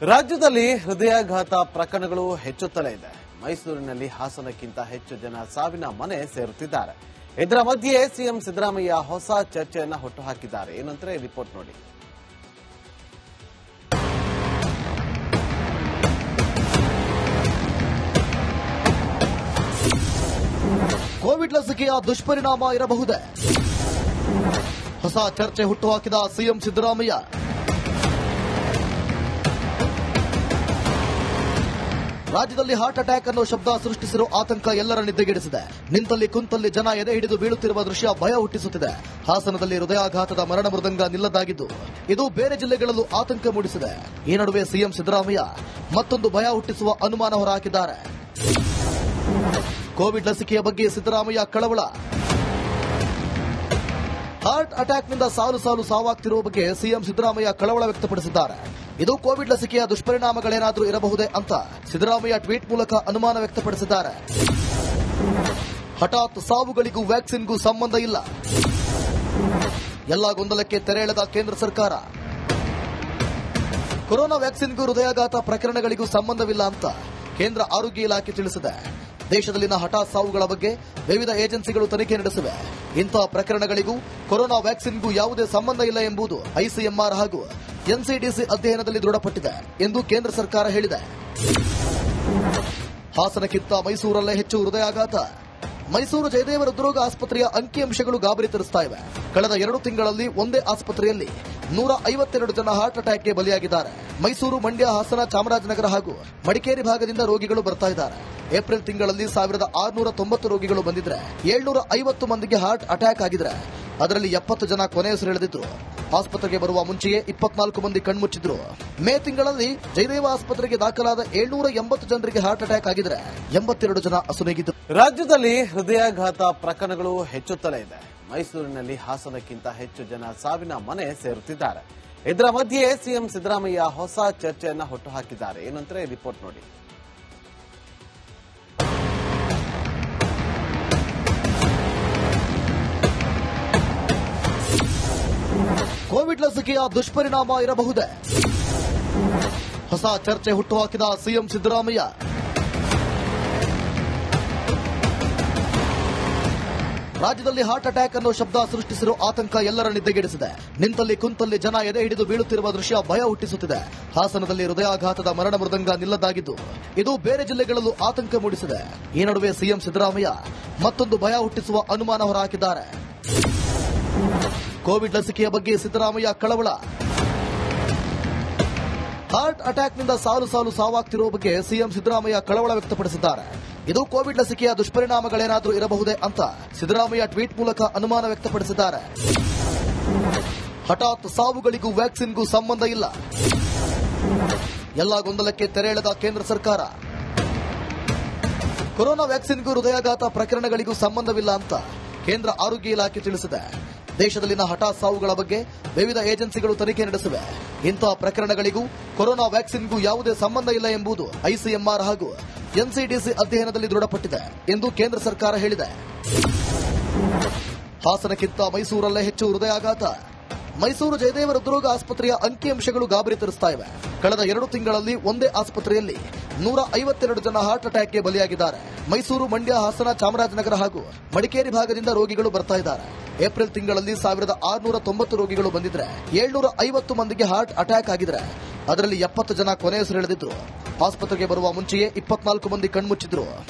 ರಾಜ್ಯದಲ್ಲಿ ಹೃದಯಾಘಾತ ಪ್ರಕರಣಗಳು ಹೆಚ್ಚುತ್ತಲೇ ಇದೆ. ಮೈಸೂರಿನಲ್ಲಿ ಹಾಸನಕ್ಕಿಂತ ಹೆಚ್ಚು ಜನ ಸಾವಿನ ಮನೆ ಸೇರುತ್ತಿದ್ದಾರೆ. ಇದರ ಮಧ್ಯೆ ಸಿಎಂ ಸಿದ್ದರಾಮಯ್ಯ ಹೊಸ ಚರ್ಚೆಯನ್ನ ಹುಟ್ಟುಹಾಕಿದ್ದಾರೆ. ಏನಂದ್ರೆ ರಿಪೋರ್ಟ್ ನೋಡಿ. ಕೋವಿಡ್ ಲಸಿಕೆಯ ದುಷ್ಪರಿಣಾಮ ಇರಬಹುದೇ? ಹೊಸ ಚರ್ಚೆ ಹುಟ್ಟುಹಾಕಿದ ಸಿಎಂ ಸಿದ್ದರಾಮಯ್ಯ. ರಾಜ್ಯದಲ್ಲಿ ಹಾರ್ಟ್ ಅಟ್ಯಾಕ್ ಅನ್ನೋ ಶಬ್ದ ಸೃಷ್ಟಿಸಿರೋ ಆತಂಕ ಎಲ್ಲರ ನಿದ್ದೆಗೆಡಿಸಿದೆ. ನಿಂತಲ್ಲಿ ಕುಂತಲ್ಲಿ ಜನ ಎದೆ ಹಿಡಿದು ಬೀಳುತ್ತಿರುವ ದೃಶ್ಯ ಭಯ ಹುಟ್ಟಿಸುತ್ತಿದೆ. ಹಾಸನದಲ್ಲಿ ಹೃದಯಾಘಾತದ ಮರಣ ಮೃದಂಗ ನಿಲ್ಲದಾಗಿದ್ದು ಇದು ಬೇರೆ ಜಿಲ್ಲೆಗಳಲ್ಲೂ ಆತಂಕ ಮೂಡಿಸಿದೆ. ಈ ನಡುವೆ ಸಿಎಂ ಸಿದ್ದರಾಮಯ್ಯ ಮತ್ತೊಂದು ಭಯ ಹುಟ್ಟಿಸುವ ಅನುಮಾನ ಹೊರಹಾಕಿದ್ದಾರೆ. ಕೋವಿಡ್ ಲಸಿಕೆಯ ಬಗ್ಗೆ ಸಿದ್ದರಾಮಯ್ಯ ಕಳವಳ. ಹಾರ್ಟ್ ಅಟ್ಯಾಕ್ನಿಂದ ಸಾವಾಗ್ತಿರುವ ಬಗ್ಗೆ ಸಿಎಂ ಸಿದ್ದರಾಮಯ್ಯ ಕಳವಳ ವ್ಯಕ್ತಪಡಿಸಿದ್ದಾರೆ. ಇದು ಕೋವಿಡ್ ಲಸಿಕೆಯ ದುಷ್ಪರಿಣಾಮಗಳೇನಾದರೂ ಇರಬಹುದೇ ಅಂತ ಸಿದ್ದರಾಮಯ್ಯ ಟ್ವೀಟ್ ಮೂಲಕ ಅನುಮಾನ ವ್ಯಕ್ತಪಡಿಸಿದ್ದಾರೆ. ಹಠಾತ್ ಸಾವುಗಳಿಗೂ ವ್ಯಾಕ್ಸಿನ್ಗೂ ಸಂಬಂಧ ಇಲ್ಲ. ಎಲ್ಲ ಗೊಂದಲಕ್ಕೆ ತೆರೆ ಎಳೆದ ಕೇಂದ್ರ ಸರ್ಕಾರ. ಕೊರೋನಾ ವ್ಯಾಕ್ಸಿನ್ಗೂ ಹೃದಯಾಘಾತ ಪ್ರಕರಣಗಳಿಗೂ ಸಂಬಂಧವಿಲ್ಲ ಅಂತ ಕೇಂದ್ರ ಆರೋಗ್ಯ ಇಲಾಖೆ ತಿಳಿಸಿದೆ. ದೇಶದಲ್ಲಿನ ಹಠಾತ್ ಸಾವುಗಳ ಬಗ್ಗೆ ವಿವಿಧ ಏಜೆನ್ಸಿಗಳು ತನಿಖೆ ನಡೆಸಿವೆ. ಇಂತಹ ಪ್ರಕರಣಗಳಿಗೂ ಕೊರೋನಾ ವ್ಯಾಕ್ಸಿನ್ಗೂ ಯಾವುದೇ ಸಂಬಂಧ ಇಲ್ಲ ಎಂಬುದು ಐಸಿಎಂಆರ್ ಹಾಗೂ ಎನ್ಸಿಡಿಸಿ ಅಧ್ಯಯನದಲ್ಲಿ ದೃಢಪಟ್ಟಿದೆ ಎಂದು ಕೇಂದ್ರ ಸರ್ಕಾರ ಹೇಳಿದೆ. ಹಾಸನಕ್ಕಿಂತ ಮೈಸೂರಲ್ಲೇ ಹೆಚ್ಚು ಹೃದಯಾಘಾತ. ಮೈಸೂರು ಜಯದೇವ ಹೃದ್ರೋಗ ಆಸ್ಪತ್ರೆಯ ಅಂಕಿಅಂಶಗಳು ಗಾಬರಿ ತರಿಸ್ತಾ ಇವೆ. ಕಳೆದ 2 ತಿಂಗಳಲ್ಲಿ ಒಂದೇ ಆಸ್ಪತ್ರೆಯಲ್ಲಿ 152 ಜನ ಹಾರ್ಟ್ ಅಟ್ಯಾಕ್ಗೆ ಬಲಿಯಾಗಿದ್ದಾರೆ. ಮೈಸೂರು, ಮಂಡ್ಯ, ಹಾಸನ, ಚಾಮರಾಜನಗರ ಹಾಗೂ ಮಡಿಕೇರಿ ಭಾಗದಿಂದ ರೋಗಿಗಳು ಬರ್ತಾ ಇದ್ದಾರೆ. ಏಪ್ರಿಲ್ ತಿಂಗಳಲ್ಲಿ 1690 ರೋಗಿಗಳು ಬಂದಿದ್ರೆ 750 ಮಂದಿಗೆ ಹಾರ್ಟ್ ಅಟ್ಯಾಕ್ ಆಗಿದ್ರೆ ಅದರಲ್ಲಿ 70 ಜನ ಕೊನೆಯುಸಿರೆಳೆದಿದ್ರು. ಆಸ್ಪತ್ರೆಗೆ ಬರುವ ಮುಂಚೆಯೇ 24 ಮಂದಿ ಕಣ್ಮುಚ್ಚಿದ್ರು. ಮೇ ತಿಂಗಳಲ್ಲಿ ಜಯದೇವ ಆಸ್ಪತ್ರೆಗೆ ದಾಖಲಾದ 780 ಜನರಿಗೆ ಹಾರ್ಟ್ ಅಟ್ಯಾಕ್ ಆಗಿದ್ರೆ 82 ಜನ ಅಸುನೀಗಿದ್ರು. ರಾಜ್ಯದಲ್ಲಿ ಹೃದಯಾಘಾತ ಪ್ರಕರಣಗಳು ಹೆಚ್ಚುತ್ತಲೇ ಇದೆ. ಮೈಸೂರಿನಲ್ಲಿ ಹಾಸನಕ್ಕಿಂತ ಹೆಚ್ಚು ಜನ ಸಾವಿನ ಮನೆ ಸೇರುತ್ತಿದ್ದಾರೆ. ಇದರ ಮಧ್ಯೆ ಸಿಎಂ ಸಿದ್ದರಾಮಯ್ಯ ಹೊಸ ಚರ್ಚೆಯನ್ನ ಹುಟ್ಟುಹಾಕಿದ್ದಾರೆ. ಏನಂದ್ರೆ ರಿಪೋರ್ಟ್ ನೋಡಿ. ಕೋವಿಡ್ ಲಸಿಕೆಯ ದುಷ್ಪರಿಣಾಮ ಇರಬಹುದೇ? ಹೊಸ ಚರ್ಚೆ ಹುಟ್ಟುಹಾಕಿದ ಸಿಎಂ ಸಿದ್ದರಾಮಯ್ಯ. ರಾಜ್ಯದಲ್ಲಿ ಹಾರ್ಟ್ ಅಟ್ಯಾಕ್ ಅನ್ನೋ ಶಬ್ದ ಸೃಷ್ಟಿಸಿರೋ ಆತಂಕ ಎಲ್ಲರ ನಿದ್ದೆಗೆಡಿಸಿದೆ. ನಿಂತಲ್ಲಿ ಕುಂತಲ್ಲಿ ಜನ ಎದೆ ಹಿಡಿದು ಬೀಳುತ್ತಿರುವ ದೃಶ್ಯ ಭಯ ಹುಟ್ಟಿಸುತ್ತಿದೆ. ಹಾಸನದಲ್ಲಿ ಹೃದಯಾಘಾತದ ಮರಣ ಮೃದಂಗ ನಿಲ್ಲದಾಗಿದ್ದು ಇದು ಬೇರೆ ಜಿಲ್ಲೆಗಳಲ್ಲೂ ಆತಂಕ ಮೂಡಿಸಿದೆ. ಈ ನಡುವೆ ಸಿಎಂ ಸಿದ್ದರಾಮಯ್ಯ ಮತ್ತೊಂದು ಭಯ ಹುಟ್ಟಿಸುವ ಅನುಮಾನ ಹೊರಹಾಕಿದ್ದಾರೆ. ಕೋವಿಡ್ ಲಸಿಕೆಯ ಬಗ್ಗೆ ಸಿದ್ದರಾಮಯ್ಯ ಕಳವಳ. ಹಾರ್ಟ್ ಅಟ್ಯಾಕ್ನಿಂದ ಸಾವಾಗ್ತಿರುವ ಬಗ್ಗೆ ಸಿಎಂ ಸಿದ್ದರಾಮಯ್ಯ ಕಳವಳ ವ್ಯಕ್ತಪಡಿಸಿದ್ದಾರೆ. ಇದು ಕೋವಿಡ್ ಲಸಿಕೆಯ ದುಷ್ಪರಿಣಾಮಗಳೇನಾದರೂ ಇರಬಹುದೇ ಅಂತ ಸಿದ್ದರಾಮಯ್ಯ ಟ್ವೀಟ್ ಮೂಲಕ ಅನುಮಾನ ವ್ಯಕ್ತಪಡಿಸಿದ್ದಾರೆ. ಹಠಾತ್ ಸಾವುಗಳಿಗೂ ವ್ಯಾಕ್ಸಿನ್ಗೂ ಸಂಬಂಧ ಇಲ್ಲ. ಎಲ್ಲ ಗೊಂದಲಕ್ಕೆ ತೆರೆ ಎಳೆದ ಕೇಂದ್ರ ಸರ್ಕಾರ. ಕೊರೋನಾ ವ್ಯಾಕ್ಸಿನ್ಗೂ ಹೃದಯಾಘಾತ ಪ್ರಕರಣಗಳಿಗೂ ಸಂಬಂಧವಿಲ್ಲ ಅಂತ ಕೇಂದ್ರ ಆರೋಗ್ಯ ಇಲಾಖೆ ತಿಳಿಸಿದೆ. ದೇಶದಲ್ಲಿನ ಹಠಾತ್ ಸಾವುಗಳ ಬಗ್ಗೆ ವಿವಿಧ ಏಜೆನ್ಸಿಗಳು ತನಿಖೆ ನಡೆಸಿವೆ. ಇಂತಹ ಪ್ರಕರಣಗಳಿಗೂ ಕೊರೋನಾ ವ್ಯಾಕ್ಸಿನ್ಗೂ ಯಾವುದೇ ಸಂಬಂಧ ಇಲ್ಲ ಎಂಬುದು ಐಸಿಎಂಆರ್ ಹಾಗೂ ಎನ್ಸಿಡಿಸಿ ಅಧ್ಯಯನದಲ್ಲಿ ದೃಢಪಟ್ಟಿದೆ ಎಂದು ಕೇಂದ್ರ ಸರ್ಕಾರ ಹೇಳಿದೆ. ಹಾಸನಕ್ಕಿಂತ ಮೈಸೂರಲ್ಲೇ ಹೆಚ್ಚು ಹೃದಯಾಘಾತ. ಮೈಸೂರು ಜಯದೇವ ಹೃದ್ರೋಗ ಆಸ್ಪತ್ರೆಯ ಅಂಕಿಅಂಶಗಳು ಗಾಬರಿ ತರಿಸ್ತಾ ಇವೆ. ಕಳೆದ 2 ತಿಂಗಳಲ್ಲಿ ಒಂದೇ ಆಸ್ಪತ್ರೆಯಲ್ಲಿ 152 ಜನ ಹಾರ್ಟ್ ಅಟ್ಯಾಕ್ಗೆ ಬಲಿಯಾಗಿದ್ದಾರೆ. ಮೈಸೂರು, ಮಂಡ್ಯ, ಹಾಸನ, ಚಾಮರಾಜನಗರ ಹಾಗೂ ಮಡಿಕೇರಿ ಭಾಗದಿಂದ ರೋಗಿಗಳು ಬರ್ತಾ ಇದ್ದಾರೆ. ಏಪ್ರಿಲ್ ತಿಂಗಳಲ್ಲಿ 1690 ರೋಗಿಗಳು ಬಂದಿದ್ರೆ 750 ಮಂದಿಗೆ ಹಾರ್ಟ್ ಅಟ್ಯಾಕ್ ಆಗಿದ್ರೆ ಅದರಲ್ಲಿ 70 ಜನ ಕೊನೆಯುಸಿರೆಳೆದಿದ್ರು. ಆಸ್ಪತ್ರೆಗೆ ಬರುವ ಮುಂಚೆಯೇ 24 ಮಂದಿ ಕಣ್ಮುಚ್ಚಿದ್ರು.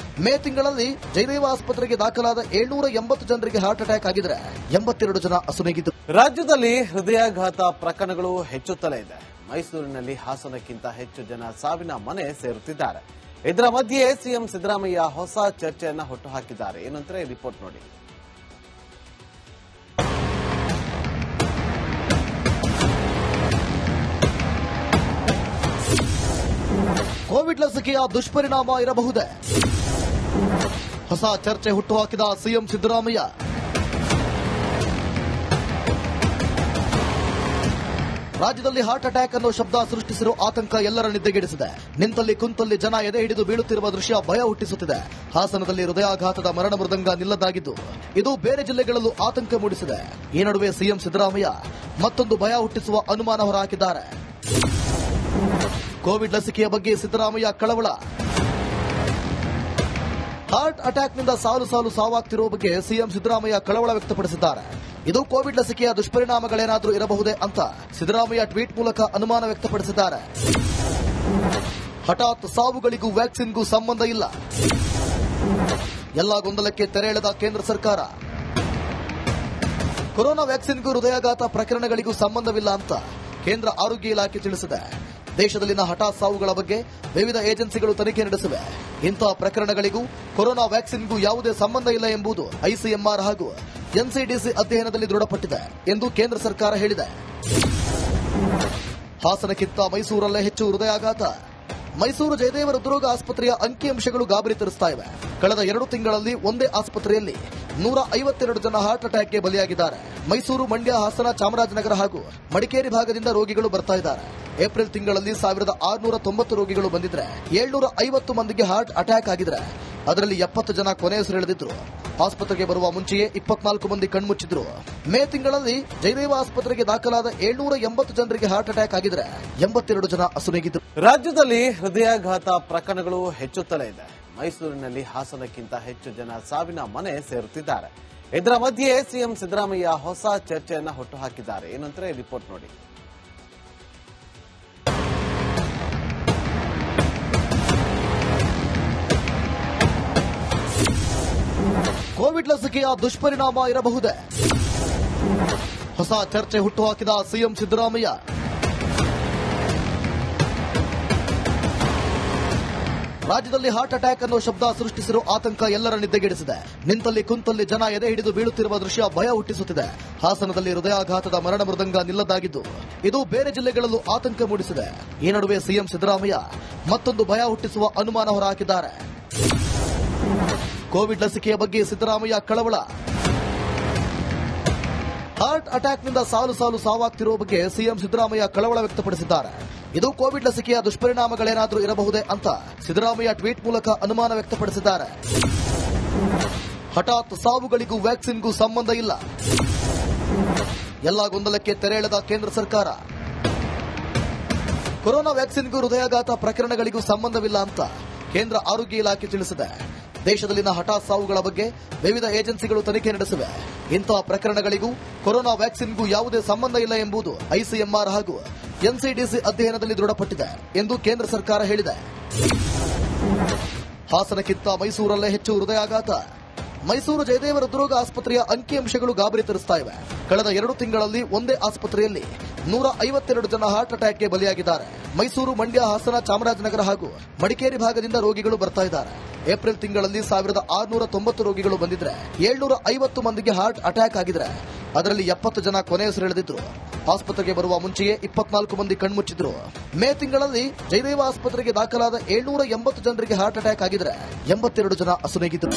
ಮೇ ತಿಂಗಳಲ್ಲಿ ಜಯದೇವ ಆಸ್ಪತ್ರೆಗೆ ದಾಖಲಾದ 780 ಜನರಿಗೆ ಹಾರ್ಟ್ ಅಟ್ಯಾಕ್ ಆಗಿದ್ರೆ 82 ಜನ ಅಸುನೀಗಿದ್ರು. ರಾಜ್ಯದಲ್ಲಿ ಹೃದಯಾಘಾತ ಪ್ರಕರಣಗಳು ಹೆಚ್ಚುತ್ತಲೇ ಇದೆ. ಮೈಸೂರಿನಲ್ಲಿ ಹಾಸನಕ್ಕಿಂತ ಹೆಚ್ಚು ಜನ ಸಾವಿನ ಮನೆ ಸೇರುತ್ತಿದ್ದಾರೆ. ಇದರ ಮಧ್ಯೆ ಸಿಎಂ ಸಿದ್ದರಾಮಯ್ಯ ಹೊಸ ಚರ್ಚೆಯನ್ನ ಹುಟ್ಟುಹಾಕಿದ್ದಾರೆ. ಏನಂದ್ರೆ ರಿಪೋರ್ಟ್ ನೋಡಿ. ಕೋವಿಡ್ ಲಸಿಕೆಯ ದುಷ್ಪರಿಣಾಮ ಇರಬಹುದೇ? ಹೊಸ ಚರ್ಚೆ ಹುಟ್ಟುಹಾಕಿದ ಸಿಎಂ ಸಿದ್ದರಾಮಯ್ಯ. ರಾಜ್ಯದಲ್ಲಿ ಹಾರ್ಟ್ ಅಟ್ಯಾಕ್ ಅನ್ನೋ ಶಬ್ದ ಸೃಷ್ಟಿಸಿರೋ ಆತಂಕ ಎಲ್ಲರ ನಿದ್ದೆಗೆಡಿಸಿದೆ. ನಿಂತಲ್ಲಿ ಕುಂತಲ್ಲಿ ಜನ ಎದೆ ಹಿಡಿದು ಬೀಳುತ್ತಿರುವ ದೃಶ್ಯ ಭಯ ಹುಟ್ಟಿಸುತ್ತಿದೆ. ಹಾಸನದಲ್ಲಿ ಹೃದಯಾಘಾತದ ಮರಣ ಮೃದಂಗ ನಿಲ್ಲದಾಗಿದ್ದು ಇದು ಬೇರೆ ಜಿಲ್ಲೆಗಳಲ್ಲೂ ಆತಂಕ ಮೂಡಿಸಿದೆ. ಈ ನಡುವೆ ಸಿಎಂ ಸಿದ್ದರಾಮಯ್ಯ ಮತ್ತೊಂದು ಭಯ ಹುಟ್ಟಿಸುವ ಅನುಮಾನ ಹೊರಹಾಕಿದ್ದಾರೆ. ಕೋವಿಡ್ ಲಸಿಕೆಯ ಬಗ್ಗೆ ಸಿದ್ದರಾಮಯ್ಯ ಕಳವಳ. ಹಾರ್ಟ್ ಅಟ್ಯಾಕ್ನಿಂದ ಸಾಲು ಸಾವಾಗ್ತಿರುವ ಬಗ್ಗೆ ಸಿಎಂ ಸಿದ್ದರಾಮಯ್ಯ ಕಳವಳ ವ್ಯಕ್ತಪಡಿಸಿದ್ದಾರೆ. ಇದು ಕೋವಿಡ್ ಲಸಿಕೆಯ ದುಷ್ಪರಿಣಾಮಗಳೇನಾದರೂ ಇರಬಹುದೇ ಅಂತ ಸಿದ್ದರಾಮಯ್ಯ ಟ್ವೀಟ್ ಮೂಲಕ ಅನುಮಾನ ವ್ಯಕ್ತಪಡಿಸಿದ್ದಾರೆ. ಹಠಾತ್ ಸಾವುಗಳಿಗೂ ವ್ಯಾಕ್ಸಿನ್ಗೂ ಸಂಬಂಧ ಇಲ್ಲ. ಎಲ್ಲ ಗೊಂದಲಕ್ಕೆ ತೆರೆ ಎಳೆದ ಕೇಂದ್ರ ಸರ್ಕಾರ. ಕೊರೋನಾ ವ್ಯಾಕ್ಸಿನ್ಗೂ ಹೃದಯಾಘಾತ ಪ್ರಕರಣಗಳಿಗೂ ಸಂಬಂಧವಿಲ್ಲ ಅಂತ ಕೇಂದ್ರ ಆರೋಗ್ಯ ಇಲಾಖೆ ತಿಳಿಸಿದೆ. ದೇಶದಲ್ಲಿನ ಹಠಾತ್ ಸಾವುಗಳ ಬಗ್ಗೆ ವಿವಿಧ ಏಜೆನ್ಸಿಗಳು ತನಿಖೆ ನಡೆಸಿವೆ. ಇಂತಹ ಪ್ರಕರಣಗಳಿಗೂ ಕೊರೋನಾ ವ್ಯಾಕ್ಸಿನ್ಗೂ ಯಾವುದೇ ಸಂಬಂಧ ಇಲ್ಲ ಎಂಬುದು ಐಸಿಎಂಆರ್ ಹಾಗೂ ಎನ್ಸಿಡಿಸಿ ಅಧ್ಯಯನದಲ್ಲಿ ದೃಢಪಟ್ಟಿದೆ ಎಂದು ಕೇಂದ್ರ ಸರ್ಕಾರ ಹೇಳಿದೆ. ಹಾಸನಕ್ಕಿಂತ ಮೈಸೂರಲ್ಲೇ ಹೆಚ್ಚು ಹೃದಯಾಘಾತ. ಮೈಸೂರು ಜಯದೇವ ಹೃದ್ರೋಗ ಆಸ್ಪತ್ರೆಯ ಅಂಕಿಅಂಶಗಳು ಗಾಬರಿ ತರಿಸ್ತಾ ಇವೆ. ಕಳೆದ 2 ತಿಂಗಳಲ್ಲಿ ಒಂದೇ ಆಸ್ಪತ್ರೆಯಲ್ಲಿ 152 ಜನ ಹಾರ್ಟ್ ಅಟ್ಯಾಕ್ಗೆ ಬಲಿಯಾಗಿದ್ದಾರೆ. ಮೈಸೂರು, ಮಂಡ್ಯ, ಹಾಸನ, ಚಾಮರಾಜನಗರ ಹಾಗೂ ಮಡಿಕೇರಿ ಭಾಗದಿಂದ ರೋಗಿಗಳು ಬರ್ತಾ ಇದ್ದಾರೆ. ಏಪ್ರಿಲ್ ತಿಂಗಳಲ್ಲಿ 1690 ರೋಗಿಗಳು ಬಂದಿದ್ರೆ 750 ಮಂದಿಗೆ ಹಾರ್ಟ್ ಅಟ್ಯಾಕ್ ಆಗಿದ್ರೆ ಅದರಲ್ಲಿ 70 ಜನ ಕೊನೆಯುಸಿರೆಳೆದಿದ್ರು. ಆಸ್ಪತ್ರೆಗೆ ಬರುವ ಮುಂಚೆಯೇ 24 ಮಂದಿ ಕಣ್ಮುಚ್ಚಿದ್ರು. ಮೇ ತಿಂಗಳಲ್ಲಿ ಜಯದೇವ ಆಸ್ಪತ್ರೆಗೆ ದಾಖಲಾದ 780 ಜನರಿಗೆ ಹಾರ್ಟ್ ಅಟ್ಯಾಕ್ ಆಗಿದ್ರೆ 82 ಜನ ಅಸುನೀಗಿದ್ರು. ರಾಜ್ಯದಲ್ಲಿ ಹೃದಯಾಘಾತ ಪ್ರಕರಣಗಳು ಹೆಚ್ಚುತ್ತಲೇ ಇದೆ. ಮೈಸೂರಿನಲ್ಲಿ ಹಾಸನಕ್ಕಿಂತ ಹೆಚ್ಚು ಜನ ಸಾವಿನ ಮನೆ ಸೇರುತ್ತಿದ್ದಾರೆ. ಇದರ ಮಧ್ಯೆ ಸಿಎಂ ಸಿದ್ದರಾಮಯ್ಯ ಹೊಸ ಚರ್ಚೆಯನ್ನ ಹುಟ್ಟುಹಾಕಿದ್ದಾರೆ. ಏನಂದ್ರೆ ರಿಪೋರ್ಟ್ ನೋಡಿ. ಕೋವಿಡ್ ಲಸಿಕೆಯ ದುಷ್ಪರಿಣಾಮ ಇರಬಹುದೇ? ಹೊಸ ಚರ್ಚೆ ಹುಟ್ಟುಹಾಕಿದ ಸಿಎಂ ಸಿದ್ದರಾಮಯ್ಯ. ರಾಜ್ಯದಲ್ಲಿ ಹಾರ್ಟ್ ಅಟ್ಯಾಕ್ ಅನ್ನೋ ಶಬ್ದ ಸೃಷ್ಟಿಸಿರುವ ಆತಂಕ ಎಲ್ಲರ ನಿದ್ದೆಗೆಡಿಸಿದೆ. ನಿಂತಲ್ಲಿ ಕುಂತಲ್ಲಿ ಜನ ಎದೆ ಹಿಡಿದು ಬೀಳುತ್ತಿರುವ ದೃಶ್ಯ ಭಯ ಹುಟ್ಟಿಸುತ್ತಿದೆ. ಹಾಸನದಲ್ಲಿ ಹೃದಯಾಘಾತದ ಮರಣ ಮೃದಂಗ ನಿಲ್ಲದಾಗಿದ್ದು ಇದು ಬೇರೆ ಜಿಲ್ಲೆಗಳಲ್ಲೂ ಆತಂಕ ಮೂಡಿಸಿದೆ. ಈ ನಡುವೆ ಸಿಎಂ ಸಿದ್ದರಾಮಯ್ಯ ಮತ್ತೊಂದು ಭಯ ಹುಟ್ಟಿಸುವ ಅನುಮಾನ ಹೊರಹಾಕಿದ್ದಾರೆ. ಕೋವಿಡ್ ಲಸಿಕೆಯ ಬಗ್ಗೆ ಸಿದ್ದರಾಮಯ್ಯ ಕಳವಳ. ಹಾರ್ಟ್ ಅಟ್ಯಾಕ್ನಿಂದ ಸಾಲು ಸಾವಾಗ್ತಿರುವ ಬಗ್ಗೆ ಸಿಎಂ ಸಿದ್ದರಾಮಯ್ಯ ಕಳವಳ ವ್ಯಕ್ತಪಡಿಸಿದ್ದಾರೆ. ಇದು ಕೋವಿಡ್ ಲಸಿಕೆಯ ದುಷ್ಪರಿಣಾಮಗಳೇನಾದರೂ ಇರಬಹುದೇ ಅಂತ ಸಿದ್ದರಾಮಯ್ಯ ಟ್ವೀಟ್ ಮೂಲಕ ಅನುಮಾನ ವ್ಯಕ್ತಪಡಿಸಿದ್ದಾರೆ. ಹಠಾತ್ ಸಾವುಗಳಿಗೂ ವ್ಯಾಕ್ಸಿನ್ಗೂ ಸಂಬಂಧ ಇಲ್ಲ. ಎಲ್ಲ ಗೊಂದಲಕ್ಕೆ ತೆರೆ ಎಳೆದ ಕೇಂದ್ರ ಸರ್ಕಾರ. ಕೊರೋನಾ ವ್ಯಾಕ್ಸಿನ್ಗೂ ಹೃದಯಾಘಾತ ಪ್ರಕರಣಗಳಿಗೂ ಸಂಬಂಧವಿಲ್ಲ ಅಂತ ಕೇಂದ್ರ ಆರೋಗ್ಯ ಇಲಾಖೆ ತಿಳಿಸಿದೆ. ದೇಶದಲ್ಲಿನ ಹಠಾತ್ ಸಾವುಗಳ ಬಗ್ಗೆ ವಿವಿಧ ಏಜೆನ್ಸಿಗಳು ತನಿಖೆ ನಡೆಸಿವೆ. ಇಂತಹ ಪ್ರಕರಣಗಳಿಗೂ ಕೊರೋನಾ ವ್ಯಾಕ್ಸಿನ್ಗೂ ಯಾವುದೇ ಸಂಬಂಧ ಇಲ್ಲ ಎಂಬುದು ಐಸಿಎಂಆರ್ ಹಾಗೂ ಎನ್ಸಿಡಿಸಿ ಅಧ್ಯಯನದಲ್ಲಿ ದೃಢಪಟ್ಟಿದೆ ಎಂದು ಕೇಂದ್ರ ಸರ್ಕಾರ ಹೇಳಿದೆ. ಹಾಸನಕ್ಕಿಂತ ಮೈಸೂರಲ್ಲೇ ಹೆಚ್ಚು ಹೃದಯಾಘಾತ. ಮೈಸೂರು ಜಯದೇವ ಹೃದ್ರೋಗ ಆಸ್ಪತ್ರೆಯ ಅಂಕಿಅಂಶಗಳು ಗಾಬರಿ ತರಿಸ್ತಾ ಇವೆ. ಕಳೆದ 2 ತಿಂಗಳಲ್ಲಿ ಒಂದೇ ಆಸ್ಪತ್ರೆಯಲ್ಲಿ 152 ಜನ ಹಾರ್ಟ್ ಅಟ್ಯಾಕ್ಗೆ ಬಲಿಯಾಗಿದ್ದಾರೆ. ಮೈಸೂರು, ಮಂಡ್ಯ, ಹಾಸನ, ಚಾಮರಾಜನಗರ ಹಾಗೂ ಮಡಿಕೇರಿ ಭಾಗದಿಂದ ರೋಗಿಗಳು ಬರ್ತಾ ಇದ್ದಾರೆ. ಏಪ್ರಿಲ್ ತಿಂಗಳಲ್ಲಿ 1690 ರೋಗಿಗಳು ಬಂದಿದ್ರೆ 750 ಮಂದಿಗೆ ಹಾರ್ಟ್ ಅಟ್ಯಾಕ್ ಆಗಿದ್ರೆ ಅದರಲ್ಲಿ 70 ಜನ ಕೊನೆಯುಸಿರೆಳೆದಿದ್ರು. ಆಸ್ಪತ್ರೆಗೆ ಬರುವ ಮುಂಚೆಯೇ 24 ಮಂದಿ ಕಣ್ಮುಚ್ಚಿದ್ರು. ಮೇ ತಿಂಗಳಲ್ಲಿ ಜಯದೇವ ಆಸ್ಪತ್ರೆಗೆ ದಾಖಲಾದ 780 ಜನರಿಗೆ ಹಾರ್ಟ್ ಅಟ್ಯಾಕ್ ಆಗಿದ್ರೆ 82 ಜನ ಅಸುನೀಗಿದ್ರು.